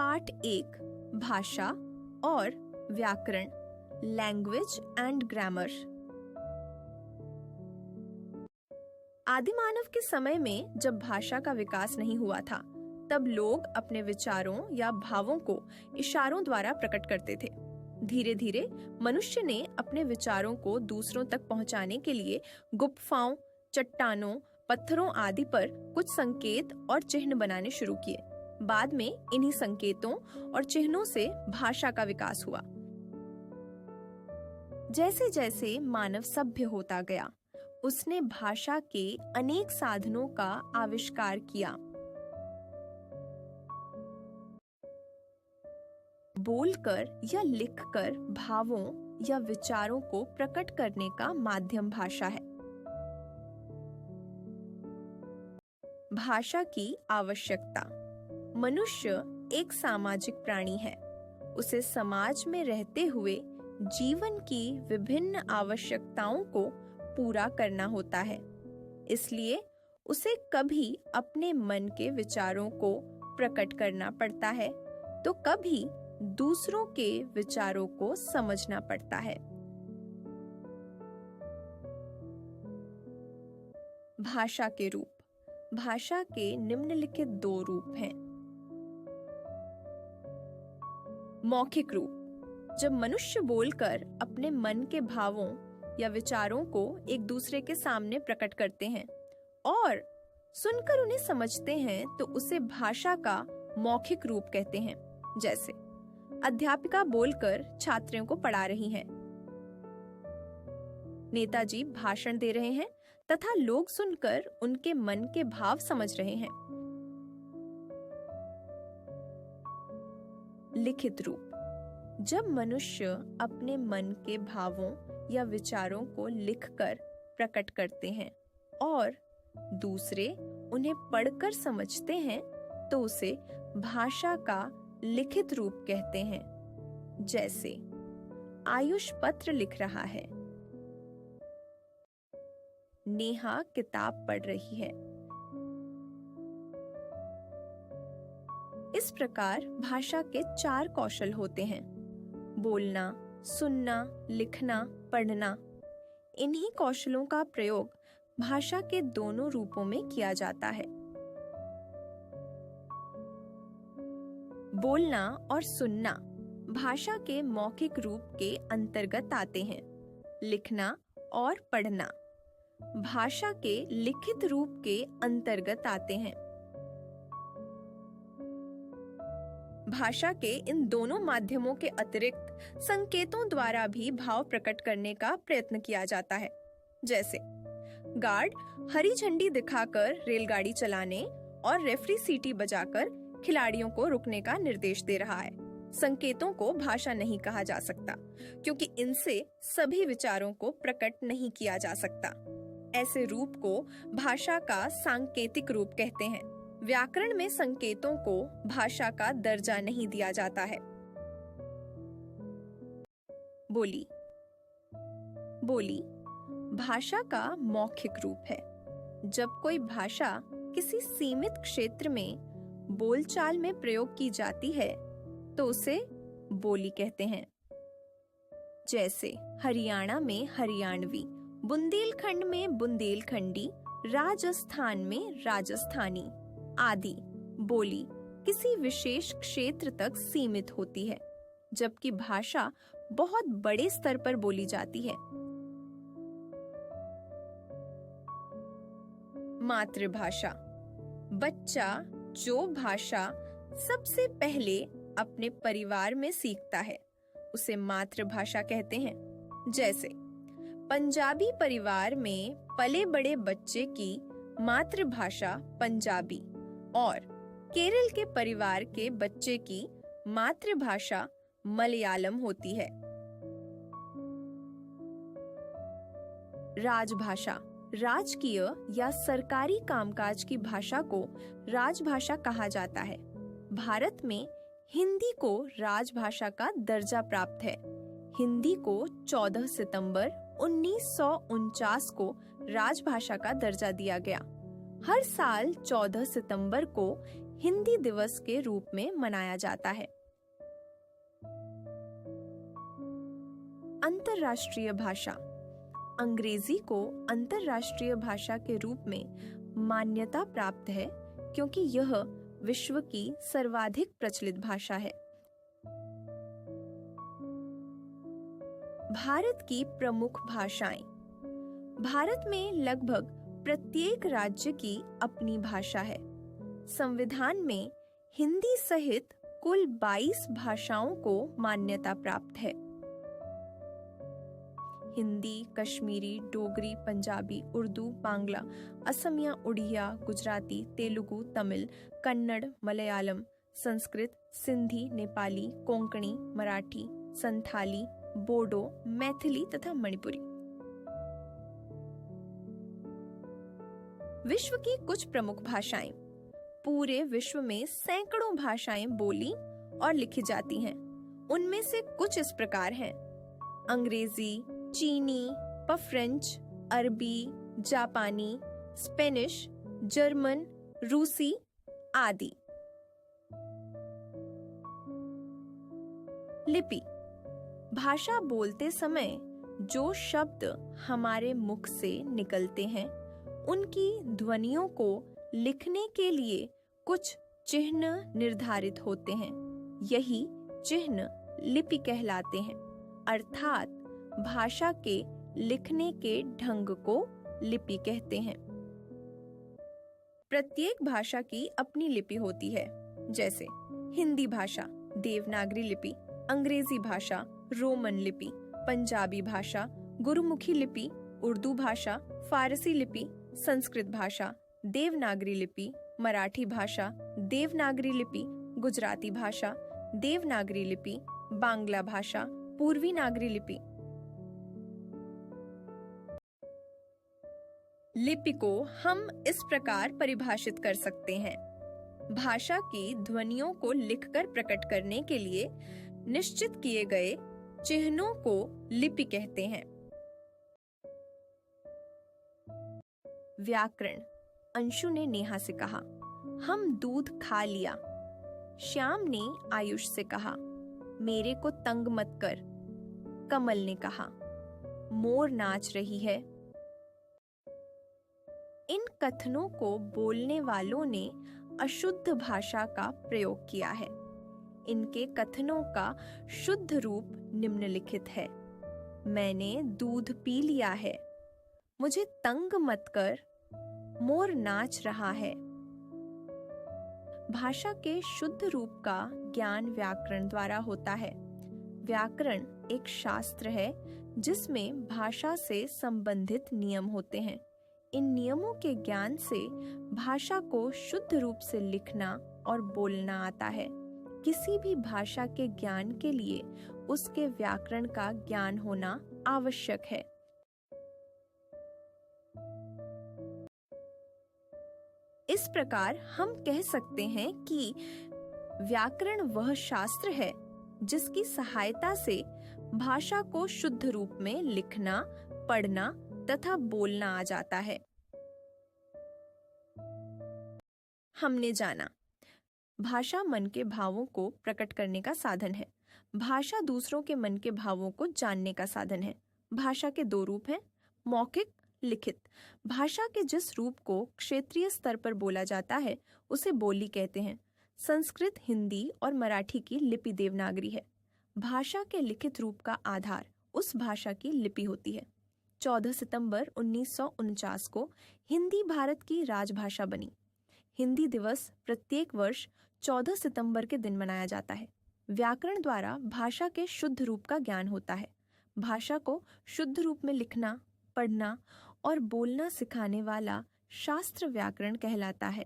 पाठ 1 भाषा और व्याकरण, लैंग्वेज एंड ग्रामर। आदि मानव के समय में जब भाषा का विकास नहीं हुआ था, तब लोग अपने विचारों या भावों को इशारों द्वारा प्रकट करते थे। धीरे धीरे मनुष्य ने अपने विचारों को दूसरों तक पहुंचाने के लिए गुफाओं, चट्टानों, पत्थरों आदि पर कुछ संकेत और चिन्ह बनाने शुरू किए। बाद में इन्हीं संकेतों और चिन्हों से भाषा का विकास हुआ। जैसे जैसे मानव सभ्य होता गया, उसने भाषा के अनेक साधनों का आविष्कार किया। बोलकर या लिखकर भावों या विचारों को प्रकट करने का माध्यम भाषा है। भाषा की आवश्यकता। मनुष्य एक सामाजिक प्राणी है। उसे समाज में रहते हुए जीवन की विभिन्न आवश्यकताओं को पूरा करना होता है। इसलिए उसे कभी अपने मन के विचारों को प्रकट करना पड़ता है, तो कभी दूसरों के विचारों को समझना पड़ता है। भाषा के रूप। भाषा के निम्नलिखित 2 रूप हैं। मौखिक रूप। जब मनुष्य बोलकर अपने मन के भावों या विचारों को एक दूसरे के सामने प्रकट करते हैं और सुनकर उन्हें समझते हैं, तो उसे भाषा का मौखिक रूप कहते हैं। जैसे अध्यापिका बोलकर छात्रों को पढ़ा रही हैं, नेताजी भाषण दे रहे हैं तथा लोग सुनकर उनके मन के भाव समझ रहे हैं। लिखित रूप। जब मनुष्य अपने मन के भावों या विचारों को लिखकर प्रकट करते हैं और दूसरे उन्हें पढ़कर समझते हैं, तो उसे भाषा का लिखित रूप कहते हैं। जैसे आयुष पत्र लिख रहा है, नेहा किताब पढ़ रही है। इस प्रकार भाषा के 4 कौशल होते हैं: बोलना, सुनना, लिखना, पढ़ना। इन्हीं कौशलों का प्रयोग भाषा के दोनों रूपों में किया जाता है। बोलना और सुनना भाषा के मौखिक रूप के अंतर्गत आते हैं। लिखना और पढ़ना भाषा के लिखित रूप के अंतर्गत आते हैं। भाषा के इन दोनों माध्यमों के अतिरिक्त संकेतों द्वारा भी भाव प्रकट करने का प्रयत्न किया जाता है। जैसे गार्ड हरी झंडी दिखाकर रेलगाड़ी चलाने और रेफरी सीटी बजाकर खिलाड़ियों को रुकने का निर्देश दे रहा है। संकेतों को भाषा नहीं कहा जा सकता, क्योंकि इनसे सभी विचारों को प्रकट नहीं किया जा सकता। ऐसे रूप को भाषा का सांकेतिक रूप कहते हैं। व्याकरण में संकेतों को भाषा का दर्जा नहीं दिया जाता है। बोली। बोली भाषा का मौखिक रूप है। जब कोई भाषा किसी सीमित क्षेत्र में बोलचाल में प्रयोग की जाती है, तो उसे बोली कहते हैं। जैसे हरियाणा में हरियाणवी, बुंदेलखंड में बुंदेलखंडी, राजस्थान में राजस्थानी आदि। बोली किसी विशेष क्षेत्र तक सीमित होती है, जबकि भाषा बहुत बड़े स्तर पर बोली जाती है। मातृभाषा। बच्चा जो भाषा सबसे पहले अपने परिवार में सीखता है, उसे मातृभाषा कहते हैं। जैसे पंजाबी परिवार में पले बड़े बच्चे की मातृभाषा पंजाबी और केरल के परिवार के बच्चे की मातृभाषा मलयालम होती है। राजभाषा। राजकीय या सरकारी कामकाज की भाषा को राजभाषा कहा जाता है। भारत में हिंदी को राजभाषा का दर्जा प्राप्त है। हिंदी को 14 सितंबर 1949 को राजभाषा का दर्जा दिया गया। हर साल 14 सितंबर को हिंदी दिवस के रूप में मनाया जाता है। अंतर्राष्ट्रीय भाषा। अंग्रेजी को अंतर्राष्ट्रीय भाषा के रूप में मान्यता प्राप्त है क्योंकि यह विश्व की सर्वाधिक प्रचलित भाषा है। भारत की प्रमुख भाषाएं। भारत में लगभग प्रत्येक राज्य की अपनी भाषा है। संविधान में हिंदी सहित कुल 22 भाषाओं को मान्यता प्राप्त है। हिंदी, कश्मीरी, डोगरी, पंजाबी, उर्दू, बांग्ला, असमिया, उड़िया, गुजराती, तेलुगु, तमिल, कन्नड़, मलयालम, संस्कृत, सिंधी, नेपाली, कोंकणी, मराठी, संथाली, बोडो, मैथिली तथा मणिपुरी। विश्व की कुछ प्रमुख भाषाएं। पूरे विश्व में सैकड़ों भाषाएं बोली और लिखी जाती हैं। उनमें से कुछ इस प्रकार हैं: अंग्रेजी, चीनी, फ्रेंच, अरबी, जापानी, स्पेनिश, जर्मन, रूसी आदि। लिपि। भाषा बोलते समय जो शब्द हमारे मुख से निकलते हैं उनकी ध्वनियों को लिखने के लिए कुछ चिन्ह निर्धारित होते हैं। यही चिन्ह लिपि कहलाते हैं, अर्थात भाषा के लिखने के ढंग को लिपि कहते हैं। प्रत्येक भाषा की अपनी लिपि होती है, जैसे हिंदी भाषा देवनागरी लिपि, अंग्रेजी भाषा रोमन लिपि, पंजाबी भाषा गुरुमुखी लिपि, उर्दू भाषा फारसी लिपि, संस्कृत भाषा देवनागरी लिपि, मराठी भाषा देवनागरी लिपि, गुजराती भाषा देवनागरी लिपि, बांग्ला भाषा पूर्वी नागरी लिपि। लिपि को हम इस प्रकार परिभाषित कर सकते हैं: भाषा की ध्वनियों को लिखकर प्रकट करने के लिए निश्चित किए गए चिन्हों को लिपि कहते हैं। व्याकरण। अंशु ने नेहा से कहा, हम दूध खा लिया। श्याम ने आयुष से कहा, मेरे को तंग मत कर। कमल ने कहा, मोर नाच रही है। इन कथनों को बोलने वालों ने अशुद्ध भाषा का प्रयोग किया है। इनके कथनों का शुद्ध रूप निम्नलिखित है: मैंने दूध पी लिया है, मुझे तंग मत कर, मोर नाच रहा है। भाषा के शुद्ध रूप का ज्ञान व्याकरण द्वारा होता है। व्याकरण एक शास्त्र है जिसमें भाषा से संबंधित नियम होते हैं। इन नियमों के ज्ञान से भाषा को शुद्ध रूप से लिखना और बोलना आता है। किसी भी भाषा के ज्ञान के लिए उसके व्याकरण का ज्ञान होना आवश्यक है। इस प्रकार हम कह सकते हैं कि व्याकरण वह शास्त्र है जिसकी सहायता से भाषा को शुद्ध रूप में लिखना, पढ़ना तथा बोलना आ जाता है। हमने जाना, भाषा मन के भावों को प्रकट करने का साधन है। भाषा दूसरों के मन के भावों को जानने का साधन है। भाषा के दो रूप हैं, मौखिक, लिखित। भाषा के जिस रूप को क्षेत्रीय स्तर पर बोला जाता है उसे बोली कहते हैं। संस्कृत, हिंदी और मराठी की लिपि देवनागरी है। भाषा के लिखित रूप का आधार उस भाषा की लिपि होती है। 14 सितंबर 1949 को हिंदी भारत की राजभाषा बनी। हिंदी दिवस प्रत्येक वर्ष 14 सितंबर के दिन मनाया जाता है। व्याकरण द्वारा भाषा के शुद्ध रूप का ज्ञान होता है। भाषा को शुद्ध रूप में लिखना, पढ़ना और बोलना सिखाने वाला शास्त्र व्याकरण कहलाता है।